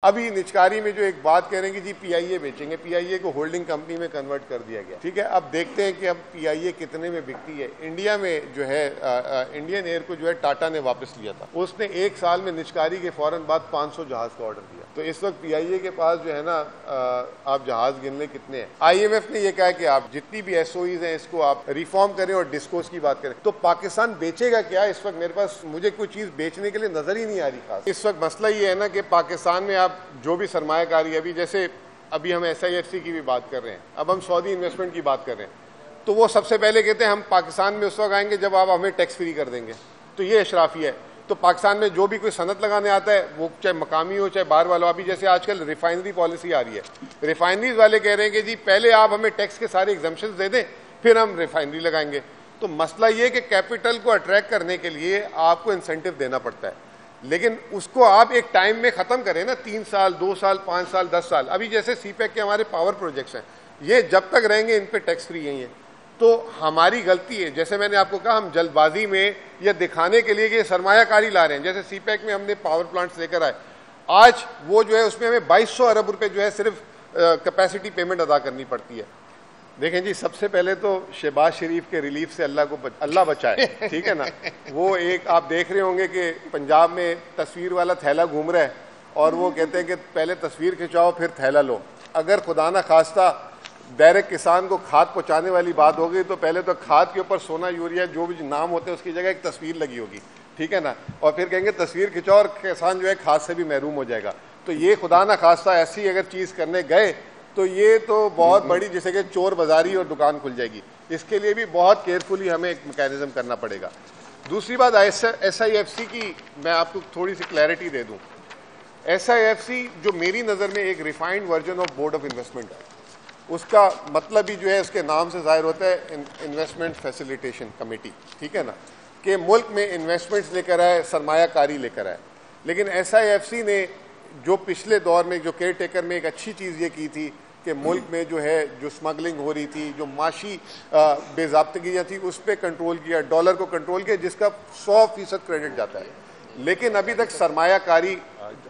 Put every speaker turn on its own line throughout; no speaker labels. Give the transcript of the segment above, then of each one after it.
ابھی نچکاری میں جو ایک بات کہہ رہے ہیں کہ جی پی آئی اے بیچیں گے، پی آئی اے کو ہولڈنگ کمپنی میں کنورٹ کر دیا گیا، ٹھیک ہے. اب دیکھتے ہیں کہ اب پی آئی اے کتنے میں بکتی ہے. انڈیا میں جو ہے انڈین ایئر کو جو ہے ٹاٹا نے واپس لیا تھا، اس نے 1 سال میں نچکاری کے فوراً بعد 500 جہاز کا آرڈر دیا. تو اس وقت پی آئی اے کے پاس جو ہے نا آپ جہاز گن لیں کتنے ہیں. آئی ایم ایف نے یہ کہا کہ آپ جتنی بھی ایس او ایز ہیں اس کو آپ ریفارم کریں اور ڈسکوز کی بات کریں. تو پاکستان بیچے گا کیا؟ اس وقت میرے پاس مجھے کوئی چیز بیچنے کے لیے نظر ہی نہیں آ رہی خاص. اس وقت مسئلہ یہ ہے نا کہ پاکستان میں آپ جو بھی سرمایہ کاری ابھی جیسے ابھی ہم ایس آئی ایف سی کی بھی بات کر رہے ہیں، اب ہم سعودی انویسٹمنٹ کی بات کر رہے ہیں، تو وہ سب سے پہلے کہتے ہیں ہم پاکستان میں اس وقت آئیں گے جب آپ ہمیں ٹیکس فری کر دیں گے. تو یہ اشرافی ہے. تو پاکستان میں جو بھی کوئی صنعت لگانے آتا ہے وہ چاہے مقامی ہو چاہے باہر والا ہو، ابھی جیسے آج کل ریفائنری پالیسی آ رہی ہے، ریفائنریز والے کہہ رہے ہیں کہ جی پہلے آپ ہمیں ٹیکس کے سارے ایگزمپشنز دے دیں پھر ہم ریفائنری لگائیں گے. تو مسئلہ یہ کہ کیپٹل کو اٹریکٹ کرنے کے لیے آپ کو انسینٹیو دینا پڑتا ہے، لیکن اس کو آپ ایک ٹائم میں ختم کریں نا، 3 سال 2 سال 5 سال 10 سال. ابھی جیسے سی پیک کے ہمارے پاور پروجیکٹس ہیں، یہ جب تک رہیں گے ان پہ ٹیکس فری ہیں. تو ہماری غلطی ہے، جیسے میں نے آپ کو کہا ہم جلد بازی میں یا دکھانے کے لیے کہ سرمایہ کاری لا رہے ہیں. جیسے سی پیک میں ہم نے پاور پلانٹس لے کر آئے، آج وہ جو ہے اس میں ہمیں 2200 ارب روپے جو ہے صرف کیپیسٹی پیمنٹ ادا کرنی پڑتی ہے. دیکھیں جی سب سے پہلے تو شہباز شریف کے ریلیف سے اللہ بچائے، ٹھیک ہے نا. وہ ایک آپ دیکھ رہے ہوں گے کہ پنجاب میں تصویر والا تھیلا گھوم رہا ہے اور وہ کہتے ہیں کہ پہلے تصویر کھنچاؤ پھر تھیلا لو. اگر خدا نہ خواستہ ڈائریکٹ کسان کو کھاد پہنچانے والی بات ہوگی تو پہلے تو کھاد کے اوپر سونا یوریا جو بھی نام ہوتے ہیں اس کی جگہ ایک تصویر لگی ہوگی، ٹھیک ہے نا، اور پھر کہیں گے تصویر کھنچاؤ اور کسان جو ہے کھاد سے بھی محروم ہو جائے گا. تو یہ خدا نہ خواستہ ایسی اگر چیز کرنے گئے تو یہ تو بہت بڑی جیسے کہ چور بازاری اور دکان کھل جائے گی. اس کے لیے بھی بہت کیئرفلی ہمیں ایک میکینزم کرنا پڑے گا. دوسری بات ایس آئی ایف سی کی میں آپ کو تھوڑی سی کلیئرٹی دے دوں. ایس آئی ایف سی جو میری نظر میں ایک refined version of board of investment ہے. اس کا مطلب ہی جو ہے اس کے نام سے ظاہر ہوتا ہے انویسٹمنٹ فیسیلیٹیشن کمیٹی، ٹھیک ہے نا، کہ ملک میں انویسٹمنٹس لے کر آئے، سرمایہ کاری لے کر آئے. لیکن ایس آئی ایف سی نے جو پچھلے دور میں جو کیئر ٹیکر میں ایک اچھی چیز یہ کی تھی کہ ملک میں جو ہے جو اسمگلنگ ہو رہی تھی، جو معاشی بے ضابطگیاں تھیں اس پہ کنٹرول کیا، ڈالر کو کنٹرول کیا، جس کا 100% کریڈٹ جاتا ہے. لیکن ابھی تک سرمایہ کاری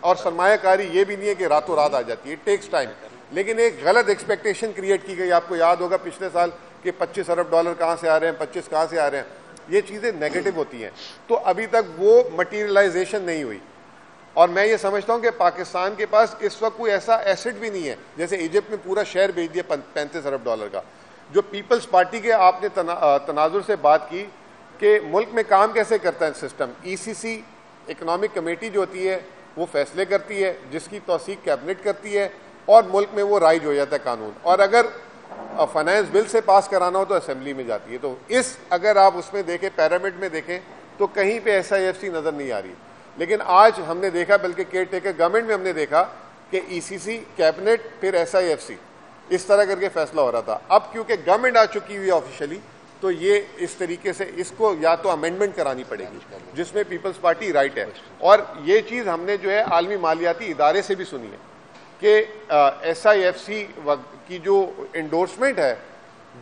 اور سرمایہ کاری یہ بھی نہیں ہے کہ راتوں رات آ جاتی ہے، ٹیکس ٹائم. لیکن ایک غلط ایکسپیکٹیشن کریٹ کی گئی. آپ کو یاد ہوگا پچھلے سال کہ 25 ارب ڈالر کہاں سے آ رہے ہیں، 25 کہاں سے آ رہے ہیں. یہ چیزیں نیگیٹو ہوتی ہیں. تو ابھی تک وہ مٹیریلائزیشن نہیں ہوئی. اور میں یہ سمجھتا ہوں کہ پاکستان کے پاس اس وقت کوئی ایسا ایسٹ بھی نہیں ہے. جیسے ایجپٹ میں پورا شہر بیچ دیا 35 ارب ڈالر کا. جو پیپلز پارٹی کے آپ نے تناظر سے بات کی کہ ملک میں کام کیسے کرتا ہے سسٹم، ای سی سی اکنامک کمیٹی جو ہوتی ہے وہ فیصلے کرتی ہے جس کی توثیق کیبنٹ کرتی ہے اور ملک میں وہ رائج ہو جاتا ہے قانون. اور اگر فائنانس بل سے پاس کرانا ہو تو اسمبلی میں جاتی ہے. تو اگر آپ اس میں دیکھیں پیرامڈ میں دیکھیں تو کہیں پہ ایس آئی ایف سی نظر نہیں آ رہی. لیکن آج ہم نے دیکھا بلکہ کیئر ٹیکر گورنمنٹ میں ہم نے دیکھا کہ ای سی سی کیبنٹ پھر ایس آئی ایف سی اس طرح کر کے فیصلہ ہو رہا تھا. اب کیونکہ گورنمنٹ آ چکی ہوئی ہے آفیشلی تو یہ اس طریقے سے اس کو یا تو امینڈمنٹ کرانی پڑے گی جس میں پیپلز پارٹی رائٹ ہے. اور یہ چیز ہم نے جو ہے عالمی مالیاتی ادارے سے بھی سنی ہے کہ ایس آئی ایف سی کی جو انڈورسمنٹ ہے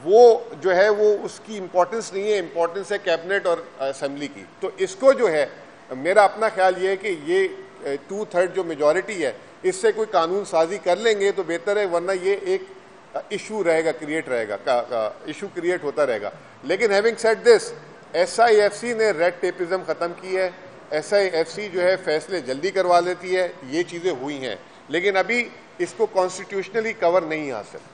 وہ جو ہے وہ اس کی امپورٹنس نہیں ہے، امپورٹنس ہے کیبنٹ اور اسمبلی کی. تو اس کو جو ہے میرا اپنا خیال یہ ہے کہ یہ 2/3 جو میجورٹی ہے اس سے کوئی قانون سازی کر لیں گے تو بہتر ہے، ورنہ یہ ایک ایشو رہے گا، ایشو کریٹ ہوتا رہے گا. لیکن having said this, S I F C نے ریڈ ٹیپزم ختم کی ہے. ایس آئی ایف سی جو ہے فیصلے جلدی کروا لیتی ہے، یہ چیزیں ہوئی ہیں لیکن ابھی اس کو کانسٹیٹیوشنلی کور نہیں حاصل.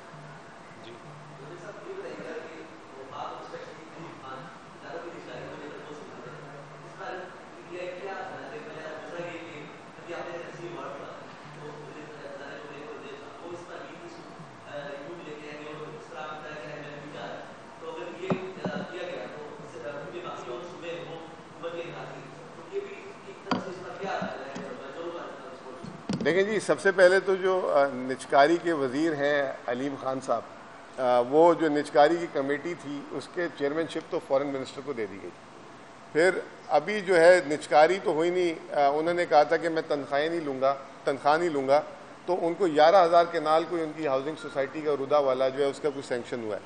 دیکھیں جی سب سے پہلے تو جو نچکاری کے وزیر ہیں علیم خان صاحب، وہ جو نچکاری کی کمیٹی تھی اس کے چیئرمین شپ تو فارن منسٹر کو دے دی گئی. پھر ابھی جو ہے نچکاری تو ہوئی نہیں، انہوں نے کہا تھا کہ میں تنخواہ نہیں لوں گا تو ان کو 11,000 کے نال کوئی ان کی ہاؤسنگ سوسائٹی کا ردا والا جو ہے اس کا کوئی سینکشن ہوا ہے.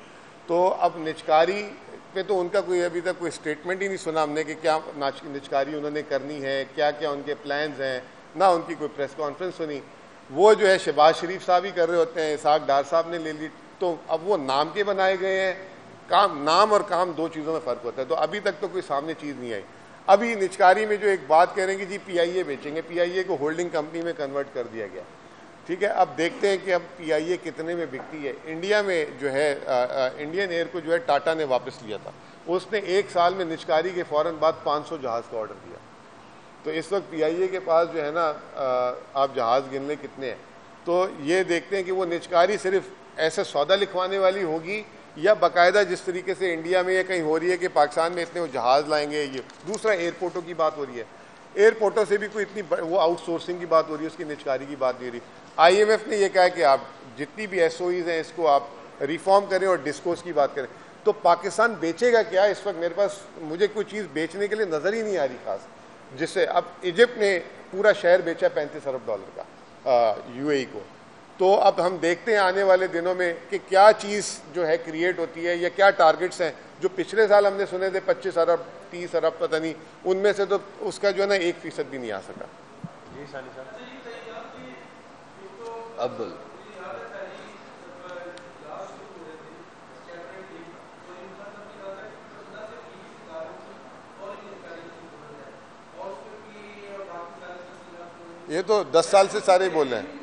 تو اب نچکاری پہ تو ان کا کوئی ابھی تک کوئی اسٹیٹمنٹ ہی نہیں سنا ہم نے کہ کیا نچکاری انہوں نے کرنی ہے، کیا کیا ان کے پلانز ہیں، نہ ان کی کوئی پریس کانفرنس سنی. وہ جو ہے شہباز شریف صاحب ہی کر رہے ہوتے ہیں, اسحاق ڈار صاحب نے لے لی. تو اب وہ نام کے بنائے گئے ہیں, نام اور کام دو چیزوں میں فرق ہوتا ہے. تو ابھی تک تو کوئی سامنے چیز نہیں آئی. ابھی نچکاری میں جو ایک بات کہہ رہے ہیں کہ جی پی آئی اے بیچیں گے, پی آئی اے کو ہولڈنگ کمپنی میں کنورٹ کر دیا گیا. ٹھیک ہے, اب دیکھتے ہیں کہ اب پی آئی اے کتنے میں بکتی ہے. انڈیا میں جو ہے انڈین ایئر کو جو ہے ٹاٹا نے واپس لیا تھا, اس نے ایک سال میں نچکاری کے فوراً بعد 500 جہاز کا آرڈر دیا. تو اس وقت پی آئی اے کے پاس جو ہے نا آپ جہاز گن لیں کتنے ہیں. تو یہ دیکھتے ہیں کہ وہ نچکاری صرف ایسے سودا لکھوانے والی ہوگی یا باقاعدہ جس طریقے سے انڈیا میں یہ کہیں ہو رہی ہے کہ پاکستان میں اتنے وہ جہاز لائیں گے. یہ دوسرا ایئرپورٹوں کی بات ہو رہی ہے, ایئرپورٹوں سے بھی کوئی اتنی وہ آؤٹ سورسنگ کی بات ہو رہی ہے, اس کی نچکاری کی بات نہیں ہو رہی. آئی ایم ایف نے یہ کہا کہ آپ جتنی بھی ایس او ایز ہیں اس کو آپ ریفارم کریں اور ڈسکوز کی بات کریں. تو پاکستان بیچے گا کیا؟ اس وقت میرے پاس مجھے کوئی چیز بیچنے کے لیے نظر ہی نہیں آ رہی خاص, جس سے اب ایجپٹ نے پورا شہر بیچا $35 ارب کا یو اے ای کو. تو اب ہم دیکھتے ہیں آنے والے دنوں میں کہ کیا چیز جو ہے کریٹ ہوتی ہے یا کیا ٹارگٹس ہیں. جو پچھلے سال ہم نے سنے تھے 25 ارب 30 ارب پتہ نہیں, ان میں سے تو اس کا جو ہے نا 1% بھی نہیں آ سکا.
جی ثانی صاحب عبدل
یہ تو 10 سال سے سارے بول رہے ہیں.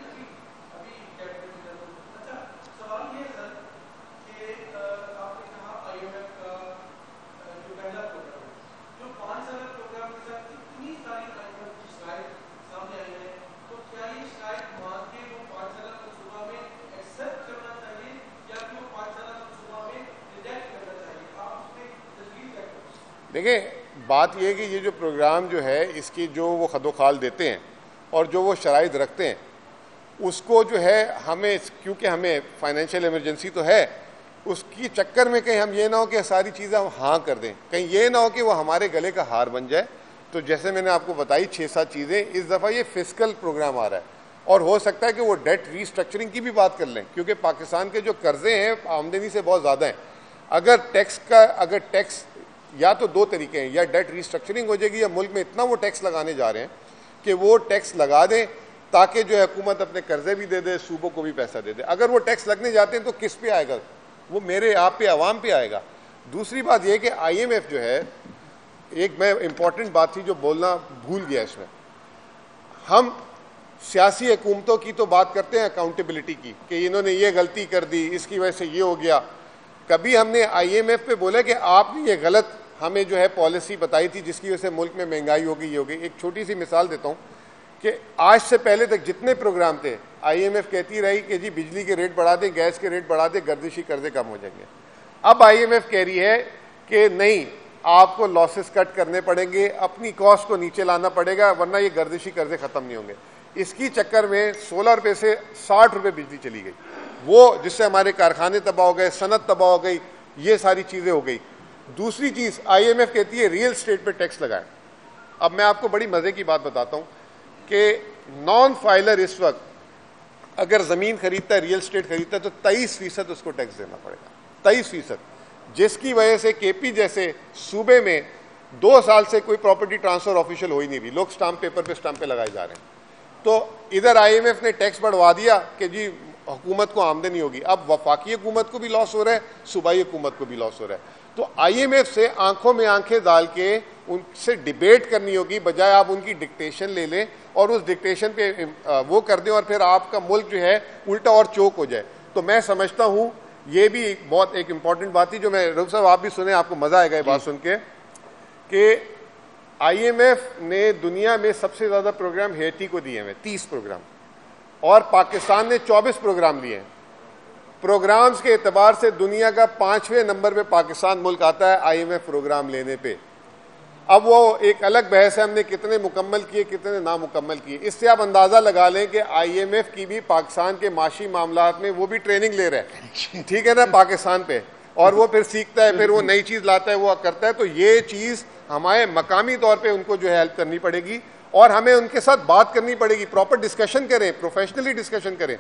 دیکھیں بات یہ ہے کہ یہ جو پروگرام جو ہے اس کی جو وہ خد و خال دیتے ہیں اور جو وہ شرائط رکھتے ہیں, اس کو جو ہے ہمیں, کیونکہ ہمیں فائنینشیل ایمرجنسی تو ہے, اس کی چکر میں کہیں ہم یہ نہ ہو کہ ساری چیزیں ہم ہاں کر دیں, کہیں یہ نہ ہو کہ وہ ہمارے گلے کا ہار بن جائے. تو جیسے میں نے آپ کو بتائی 6-7 چیزیں, اس دفعہ یہ فسکل پروگرام آ رہا ہے اور ہو سکتا ہے کہ وہ ڈیٹ ریسٹرکچرنگ کی بھی بات کر لیں, کیونکہ پاکستان کے جو قرضے ہیں آمدنی سے بہت زیادہ ہیں. اگر ٹیکس یا تو دو طریقے ہیں, یا ڈیٹ ریسٹرکچرنگ ہو جائے گی یا ملک میں اتنا وہ ٹیکس لگانے جا رہے ہیں کہ وہ ٹیکس لگا دیں تاکہ جو ہے حکومت اپنے قرضے بھی دے دے, صوبوں کو بھی پیسہ دے دے. اگر وہ ٹیکس لگنے جاتے ہیں تو کس پہ آئے گا؟ وہ میرے آپ پہ, عوام پہ آئے گا. دوسری بات یہ کہ آئی ایم ایف جو ہے, ایک میں امپورٹنٹ بات تھی جو بولنا بھول گیا اس میں, ہم سیاسی حکومتوں کی تو بات کرتے ہیں اکاؤنٹیبلٹی کی کہ انہوں نے یہ غلطی کر دی, اس کی وجہ سے یہ ہو گیا. کبھی ہم نے آئی ایم ایف پہ بولا کہ آپ نے یہ غلط ہمیں جو ہے پالیسی بتائی تھی جس کی وجہ سے ملک میں مہنگائی ہو گئی, یہ ہو گئی. ایک چھوٹی سی مثال دیتا ہوں کہ آج سے پہلے تک جتنے پروگرام تھے آئی ایم ایف کہتی رہی کہ جی بجلی کے ریٹ بڑھا دیں, گیس کے ریٹ بڑھا دیں, گردشی قرضے کم ہو جائیں گے. اب آئی ایم ایف کہہ رہی ہے کہ نہیں, آپ کو لاسز کٹ کرنے پڑیں گے, اپنی کاسٹ کو نیچے لانا پڑے گا, ورنہ یہ گردشی قرضے ختم نہیں ہوں گے. اس کی چکر میں 16 روپے سے 60 روپے بجلی چلی گئی, وہ جس سے ہمارے کارخانے تباہ ہو گئے, صنعت تباہ ہو گئی, یہ ساری چیزیں ہو گئی. دوسری چیز آئی ایم ایف کہتی ہے ریئل اسٹیٹ پہ ٹیکس لگائیں. اب میں آپ کو بڑی مزے کی بات بتاتا ہوں کہ نان فائلر اس وقت اگر زمین خریدتا ہے, ریئل اسٹیٹ خریدتا ہے, تو 23% اس کو ٹیکس دینا پڑے گا, 23%, جس کی وجہ سے کے پی جیسے صوبے میں 2 سال سے کوئی پراپرٹی ٹرانسفر آفیشیل ہو ہی نہیں رہی, لوگ اسٹامپ پیپر پہ اسٹامپے لگائے جا رہے ہیں. تو ادھر آئی ایم ایف نے ٹیکس بڑھوا دیا کہ جی حکومت کو آمدنی ہوگی, اب وفاقی حکومت کو بھی لاس ہو رہا ہے, صوبائی حکومت کو بھی لاس ہو رہا ہے. تو آئی ایم ایف سے آنکھوں میں آنکھیں ڈال کے ان سے ڈیبیٹ کرنی ہوگی, بجائے آپ ان کی ڈکٹیشن لے لیں اور اس ڈکٹیشن پہ وہ کر دیں اور پھر آپ کا ملک جو ہے الٹا اور چوک ہو جائے. تو میں سمجھتا ہوں یہ بھی بہت ایک امپورٹنٹ بات تھی جو میں رب صاحب آپ بھی سنیں, آپ کو مزہ آئے گا یہ بات سن کے, کہ آئی ایم ایف نے دنیا میں سب سے زیادہ پروگرام ہیٹی کو دیے ہیں, 30 پروگرام, اور پاکستان نے 24 پروگرام دیے ہیں. پروگرامز کے اعتبار سے دنیا کا 5ویں نمبر پہ پاکستان ملک آتا ہے آئی ایم ایف پروگرام لینے پہ. اب وہ ایک الگ بحث ہے ہم نے کتنے مکمل کیے کتنے نامکمل کیے. اس سے آپ اندازہ لگا لیں کہ آئی ایم ایف کی بھی پاکستان کے معاشی معاملات میں وہ بھی ٹریننگ لے رہا ہے, ٹھیک ہے نا, پاکستان پہ, اور وہ پھر سیکھتا ہے, پھر وہ نئی چیز لاتا ہے, وہ کرتا ہے. تو یہ چیز ہمارے مقامی طور پہ ان کو جو ہے ہیلپ کرنی پڑے گی اور ہمیں ان کے ساتھ بات کرنی پڑے گی, پراپر ڈسکشن کریں, پروفیشنلی ڈسکشن کریں,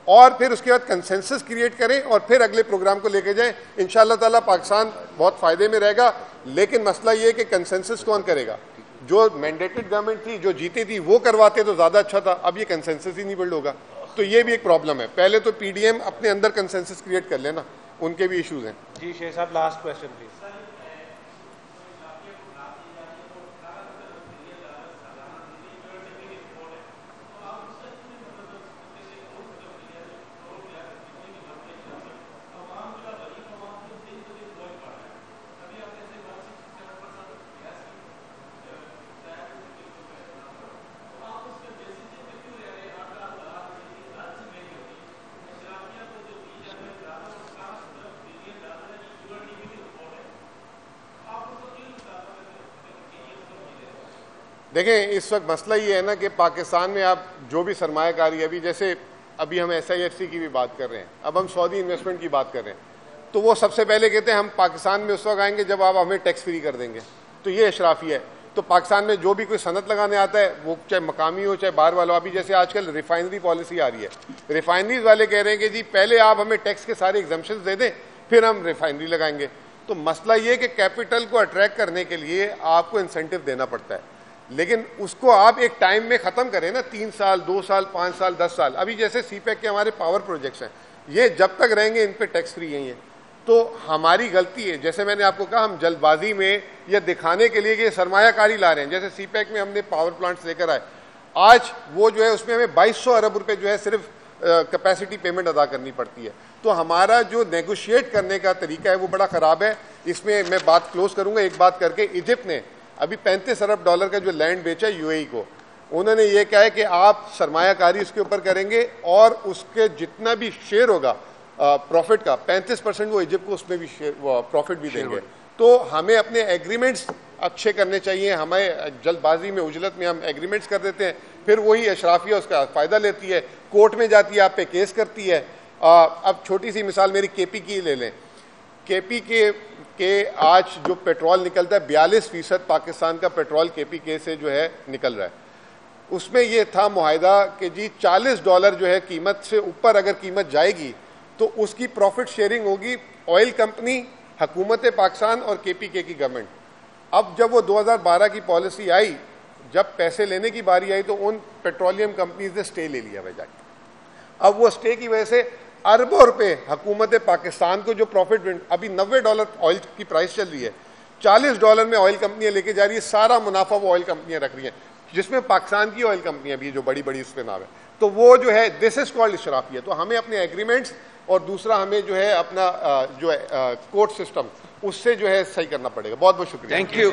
اور پھر اس کے بعد کنسنسس کریٹ کریں اور پھر اگلے پروگرام کو لے کے جائیں. انشاءاللہ تعالیٰ پاکستان بہت فائدے میں رہے گا, لیکن مسئلہ یہ ہے کہ کنسنسس کون کرے گا. جو مینڈیٹڈ گورنمنٹ تھی جو جیتی تھی وہ کرواتے تو زیادہ اچھا تھا. اب یہ کنسنسس ہی نہیں بلڈ ہوگا, تو یہ بھی ایک پرابلم ہے. پہلے تو پی ڈی ایم اپنے اندر کنسنسس کریٹ کر لینا, ان کے بھی ایشوز ہیں.
جی شیخ صاحب لاسٹ کویسچن پلیز.
دیکھیں اس وقت مسئلہ یہ ہے نا کہ پاکستان میں آپ جو بھی سرمایہ کاری ہے, ابھی جیسے ابھی ہم ایس آئی ایف سی کی بھی بات کر رہے ہیں, اب ہم سعودی انویسٹمنٹ کی بات کر رہے ہیں, تو وہ سب سے پہلے کہتے ہیں ہم پاکستان میں اس وقت آئیں گے جب آپ ہمیں ٹیکس فری کر دیں گے. تو یہ اشرافیہ ہے. تو پاکستان میں جو بھی کوئی صنعت لگانے آتا ہے وہ چاہے مقامی ہو چاہے باہر والا ہو, ابھی جیسے آج کل ریفائنری پالیسی آ رہی ہے, ریفائنریز والے کہہ رہے ہیں کہ جی پہلے آپ ہمیں ٹیکس کے سارے ایگزمپشنز دے دیں پھر ہم ریفائنری لگائیں گے. تو مسئلہ یہ کہ کیپٹل کو اٹریکٹ کرنے کے لیے آپ کو انسینٹیو دینا پڑتا ہے, لیکن اس کو آپ ایک ٹائم میں ختم کریں نا, 3 سال 2 سال 5 سال 10 سال. ابھی جیسے سی پیک کے ہمارے پاور پروجیکٹس ہیں, یہ جب تک رہیں گے ان پہ ٹیکس فری ہیں. تو ہماری غلطی ہے, جیسے میں نے آپ کو کہا ہم جلد بازی میں یا دکھانے کے لیے کہ سرمایہ کاری لا رہے ہیں. جیسے سی پیک میں ہم نے پاور پلانٹس لے کر آئے, آج وہ جو ہے اس میں ہمیں 2200 ارب روپے جو ہے صرف کیپیسٹی پیمنٹ ادا کرنی پڑتی ہے. تو ہمارا جو نیگوشیٹ کرنے کا طریقہ ہے وہ بڑا خراب ہے. اس میں میں بات کلوز کروں گا ایک بات کر کے. ایجپٹ نے ابھی $35 ارب کا جو لینڈ بیچا یو اے ای کو, انہوں نے یہ کہا ہے کہ آپ سرمایہ کاری اس کے اوپر کریں گے اور اس کے جتنا بھی شیئر ہوگا پروفٹ کا 35% وہ ایجپٹ کو اس میں بھی پروفٹ بھی دیں گے. تو ہمیں اپنے ایگریمنٹس اچھے کرنے چاہیے. ہمیں جلد بازی میں عجلت میں ہم ایگریمنٹس کر دیتے ہیں, پھر وہی اشرافیہ اس کا فائدہ لیتی ہے, کورٹ میں جاتی ہے, آپ پہ کیس کرتی ہے. اب چھوٹی سی مثال میری کے پی کی لے لیں. کے پی کے آج جو پیٹرول نکلتا ہے 42% پاکستان کا پیٹرول کے پی کے سے جو ہے نکل رہا ہے. اس میں یہ تھا معاہدہ کہ جی $40 جو ہے قیمت سے اوپر اگر قیمت جائے گی تو اس کی پروفٹ شیئرنگ ہوگی آئل کمپنی, حکومت پاکستان اور کے پی کے کی گورنمنٹ. اب جب وہ 2012 کی پالیسی آئی, جب پیسے لینے کی باری آئی تو ان پیٹرولیم کمپنیز نے سٹے لے لیا بجا کے. اب وہ سٹے کی وجہ سے اربوں روپے حکومت پاکستان کو جو پروفٹ, ابھی $90 آئل کی پرائس چل رہی ہے, $40 میں آئل کمپنیاں لے کے جا رہی ہے, سارا منافع وہ آئل کمپنیاں رکھ رہی ہیں, جس میں پاکستان کی آئل کمپنیاں بھی جو بڑی بڑی اس پہ نام ہے. تو وہ جو ہے دس از کالڈ اشرافیہ. تو ہمیں اپنے ایگریمنٹس اور دوسرا ہمیں جو ہے اپنا جو ہے کورٹ سسٹم اس سے جو ہے صحیح کرنا پڑے گا. بہت بہت شکریہ.
Thank you.